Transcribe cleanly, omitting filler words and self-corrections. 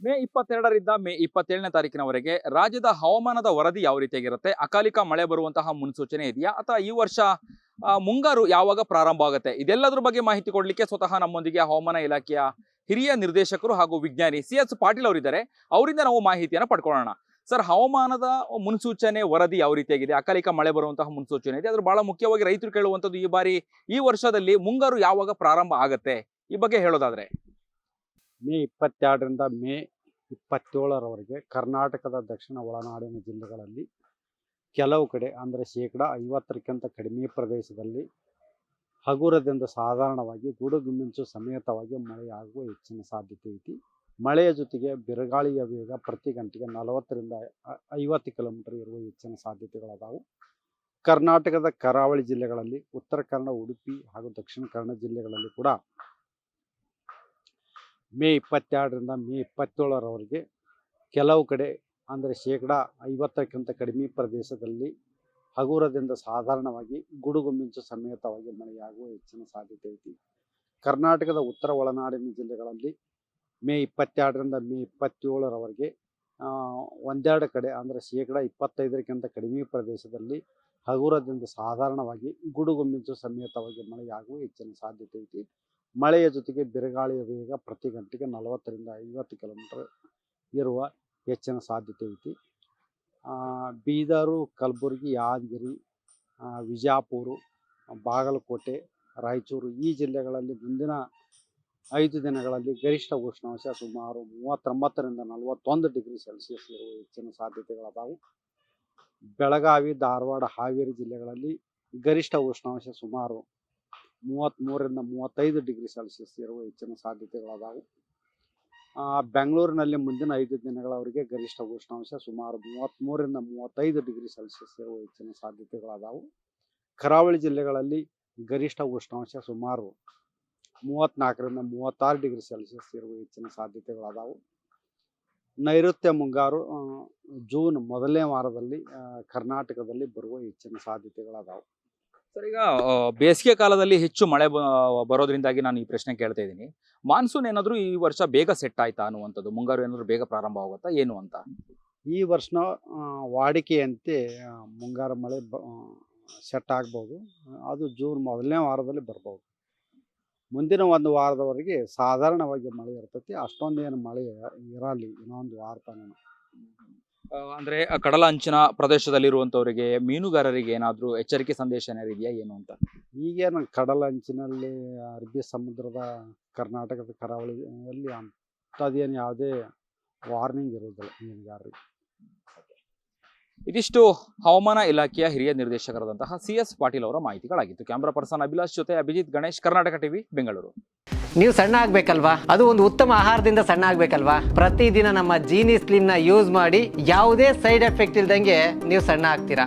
ಮೇ 22ರಿಂದ ಮೇ 27ನೇ ತಾರೀಕಿನವರೆಗೆ ರಾಜ್ಯದ ಹವಾಮಾನದ ವರದಿ ಯಾವ ರೀತಿಯಾಗಿರುತ್ತೆ? ಅಕಾಲಿಕ ಮಳೆ ಬರುವಂತಹ ಮುನ್ಸೂಚನೆ ಇದೆಯಾ? ಅಥವಾ ಈ ವರ್ಷ ಮುಂಗಾರು ಯಾವಾಗ ಪ್ರಾರಂಭ ಆಗುತ್ತೆ? ಇದೆಲ್ಲದ್ರ ಬಗ್ಗೆ ಮಾಹಿತಿ ಕೊಡ್ಲಿಕ್ಕೆ ಸ್ವತಃ ನಮ್ಮೊಂದಿಗೆ ಹವಾಮಾನ ಇಲಾಖೆಯ ಹಿರಿಯ ನಿರ್ದೇಶಕರು ಹಾಗೂ ವಿಜ್ಞಾನಿ CS ಪಾಟೀಲ್ ಅವರಿದ್ದಾರೆ. ಅವರಿಂದ ನಾವು ಮಾಹಿತಿಯನ್ನು ಪಡ್ಕೊಳ್ಳೋಣ. ಸರ್, ಹವಾಮಾನದ ಮುನ್ಸೂಚನೆ ವರದಿ ಯಾವ ರೀತಿಯಾಗಿದೆ? ಅಕಾಲಿಕ ಮಳೆ ಬರುವಂತಹ ಮುನ್ಸೂಚನೆ ಇದೆ. ಅದ್ರ ಬಹಳ ಮುಖ್ಯವಾಗಿ ರೈತರು ಕೇಳುವಂಥದ್ದು ಈ ವರ್ಷದಲ್ಲಿ ಮುಂಗಾರು ಯಾವಾಗ ಪ್ರಾರಂಭ ಆಗತ್ತೆ? ಈ ಬಗ್ಗೆ ಹೇಳೋದಾದ್ರೆ. ಮೇ 22ರಿಂದ ಮೇ 27ರವರೆಗೆ ಕರ್ನಾಟಕದ ದಕ್ಷಿಣ ಒಳನಾಡಿನ ಜಿಲ್ಲೆಗಳಲ್ಲಿ ಕೆಲವು ಕಡೆ ಅಂದರೆ 50%ಕ್ಕಿಂತ ಕಡಿಮೆ ಪ್ರದೇಶದಲ್ಲಿ ಹಗುರದಿಂದ ಸಾಧಾರಣವಾಗಿ ಗುಡುಗು ಮಿಂಚು ಸಮೇತವಾಗಿ ಮಳೆಯಾಗುವ ಹೆಚ್ಚಿನ ಸಾಧ್ಯತೆ ಐತಿ. ಮಳೆಯ ಜೊತೆಗೆ ಬಿರುಗಾಳಿಯ ವೇಗ ಪ್ರತಿ ಗಂಟೆಗೆ 40ರಿಂದ 50 ಕಿಲೋಮೀಟರ್ ಇರುವ ಹೆಚ್ಚಿನ ಸಾಧ್ಯತೆಗಳದಾವು. ಕರ್ನಾಟಕದ ಕರಾವಳಿ ಜಿಲ್ಲೆಗಳಲ್ಲಿ, ಉತ್ತರ ಕನ್ನಡ, ಉಡುಪಿ ಹಾಗೂ ದಕ್ಷಿಣ ಕನ್ನಡ ಜಿಲ್ಲೆಗಳಲ್ಲಿ ಕೂಡ ಮೇ 22ರಿಂದ ಮೇ 27ರವರೆಗೆ ಕೆಲವು ಕಡೆ ಅಂದರೆ 50%ಕ್ಕಿಂತ ಕಡಿಮೆ ಪ್ರದೇಶದಲ್ಲಿ ಹಗುರದಿಂದ ಸಾಧಾರಣವಾಗಿ ಗುಡುಗು ಮಿಂಚು ಸಮೇತವಾಗಿ ಮಳೆಯಾಗುವ ಹೆಚ್ಚಿನ ಸಾಧ್ಯತೆ ಐತಿ. ಕರ್ನಾಟಕದ ಉತ್ತರ ಒಳನಾಡಿನ ಜಿಲ್ಲೆಗಳಲ್ಲಿ ಮೇ 22ರಿಂದ ಮೇ 27ರವರೆಗೆ ಒಂದೆರಡು ಕಡೆ ಅಂದರೆ 25%ಕ್ಕಿಂತ ಕಡಿಮೆ ಪ್ರದೇಶದಲ್ಲಿ ಹಗುರದಿಂದ ಸಾಧಾರಣವಾಗಿ ಗುಡುಗು ಮಿಂಚು ಸಮೇತವಾಗಿ ಮಳೆಯಾಗುವ ಹೆಚ್ಚಿನ ಸಾಧ್ಯತೆ ಐತಿ. ಮಳೆಯ ಜೊತೆಗೆ ಬಿರುಗಾಳಿಯ ವೇಗ ಪ್ರತಿ ಗಂಟೆಗೆ 40ರಿಂದ 50 ಕಿಲೋಮೀಟರ್ ಇರುವ ಹೆಚ್ಚಿನ ಸಾಧ್ಯತೆ ಐತಿ. ಬೀದರು, ಕಲಬುರಗಿ, ಯಾದಗಿರಿ, ವಿಜಯಪುರ, ಬಾಗಲಕೋಟೆ, ರಾಯಚೂರು ಈ ಜಿಲ್ಲೆಗಳಲ್ಲಿ ಮುಂದಿನ 5 ದಿನಗಳಲ್ಲಿ ಗರಿಷ್ಠ ಉಷ್ಣಾಂಶ ಸುಮಾರು 39ರಿಂದ 41 ಡಿಗ್ರಿ ಸೆಲ್ಸಿಯಸ್ ಇರುವ ಹೆಚ್ಚಿನ ಸಾಧ್ಯತೆಗಳದಾವು. ಬೆಳಗಾವಿ, ಧಾರವಾಡ, ಹಾವೇರಿ ಜಿಲ್ಲೆಗಳಲ್ಲಿ ಗರಿಷ್ಠ ಉಷ್ಣಾಂಶ ಸುಮಾರು 33ರಿಂದ 35 ಡಿಗ್ರಿ ಸೆಲ್ಸಿಯಸ್ ಇರುವ ಹೆಚ್ಚಿನ ಸಾಧ್ಯತೆಗಳದಾವು. ಬೆಂಗಳೂರಿನಲ್ಲಿ ಮುಂದಿನ 5 ದಿನಗಳವರೆಗೆ ಗರಿಷ್ಠ ಉಷ್ಣಾಂಶ ಸುಮಾರು 33ರಿಂದ 35 ಡಿಗ್ರಿ ಸೆಲ್ಸಿಯಸ್ ಇರುವ ಹೆಚ್ಚಿನ ಸಾಧ್ಯತೆಗಳದಾವು. ಕರಾವಳಿ ಜಿಲ್ಲೆಗಳಲ್ಲಿ ಗರಿಷ್ಠ ಉಷ್ಣಾಂಶ ಸುಮಾರು 34ರಿಂದ 36 ಡಿಗ್ರಿ ಸೆಲ್ಸಿಯಸ್ ಇರುವ ಹೆಚ್ಚಿನ ಸಾಧ್ಯತೆಗಳದಾವು. ನೈಋತ್ಯ ಮುಂಗಾರು ಜೂನ್ ಮೊದಲನೇ ವಾರದಲ್ಲಿ ಕರ್ನಾಟಕದಲ್ಲಿ ಬರುವ ಹೆಚ್ಚಿನ ಸಾಧ್ಯತೆಗಳದಾವು. ಸರ್, ಈಗ ಬೇಸಿಗೆ ಕಾಲದಲ್ಲಿ ಹೆಚ್ಚು ಮಳೆ ಬರೋದ್ರಿಂದಾಗಿ ನಾನು ಈ ಪ್ರಶ್ನೆ ಕೇಳ್ತಾ ಇದ್ದೀನಿ. ಮಾನ್ಸೂನ್ ಏನಾದರೂ ಈ ವರ್ಷ ಬೇಗ ಸೆಟ್ ಆಯ್ತಾ ಅನ್ನುವಂಥದ್ದು? ಮುಂಗಾರು ಏನಾದರೂ ಬೇಗ ಪ್ರಾರಂಭ ಆಗುತ್ತಾ ಏನು ಅಂತ? ಈ ವರ್ಷ ವಾಡಿಕೆಯಂತೆ ಮುಂಗಾರು ಮಳೆ ಸೆಟ್ ಆಗ್ಬೋದು. ಅದು ಜೂನ್ ಮೊದಲನೇ ವಾರದಲ್ಲಿ ಬರ್ಬೋದು. ಮುಂದಿನ ಒಂದು ವಾರದವರೆಗೆ ಸಾಧಾರಣವಾಗಿ ಮಳೆ ಇರ್ತೈತಿ. ಅಷ್ಟೊಂದೇನು ಮಳೆ ಇರಲಿ ಇನ್ನೊಂದು ವಾರ ತನಕ. ಅಂದ್ರೆ ಕಡಲ ಅಂಚಿನ ಪ್ರದೇಶದಲ್ಲಿರುವಂಥವರಿಗೆ, ಮೀನುಗಾರರಿಗೆ ಏನಾದರೂ ಎಚ್ಚರಿಕೆ ಸಂದೇಶ ಏನಾದ್ರು ಇದೆಯಾ ಏನು ಅಂತ? ಈಗೇನು ಕಡಲ ಅಂಚಿನಲ್ಲಿ ಅರಬ್ಬಿ ಸಮುದ್ರದ ಕರ್ನಾಟಕದ ಕರಾವಳಿಯಲ್ಲಿ ಅಂಥದ್ದೇನು ಯಾವುದೇ ವಾರ್ನಿಂಗ್ ಇರೋದಿಲ್ಲ ಮೀನುಗಾರರಿಗೆ. ಇದಿಷ್ಟು ಹವಾಮಾನ ಇಲಾಖೆಯ ಹಿರಿಯ ನಿರ್ದೇಶಕರಾದಂತಹ CS ಪಾಟೀಲ್ ಅವರ ಮಾಹಿತಿಗಳಾಗಿತ್ತು. ಕ್ಯಾಮ್ರಾ ಪರ್ಸನ್ ಅಭಿಲಾಷ್ ಜೊತೆ ಅಭಿಜಿತ್ ಗಣೇಶ್, ಕರ್ನಾಟಕ ಟಿವಿ, ಬೆಂಗಳೂರು. ನೀವು ಸಣ್ಣ ಆಗ್ಬೇಕಲ್ವಾ? ಅದು ಒಂದು ಉತ್ತಮ ಆಹಾರದಿಂದ ಸಣ್ಣ ಆಗ್ಬೇಕಲ್ವಾ? ಪ್ರತಿದಿನ ನಮ್ಮ ಜೀನಿ ಸ್ಲಿಮ್ ನ ಯೂಸ್ ಮಾಡಿ ಯಾವುದೇ ಸೈಡ್ ಎಫೆಕ್ಟ್ ಇಲ್ದಂಗೆ ನೀವು ಸಣ್ಣ ಆಗ್ತೀರಾ.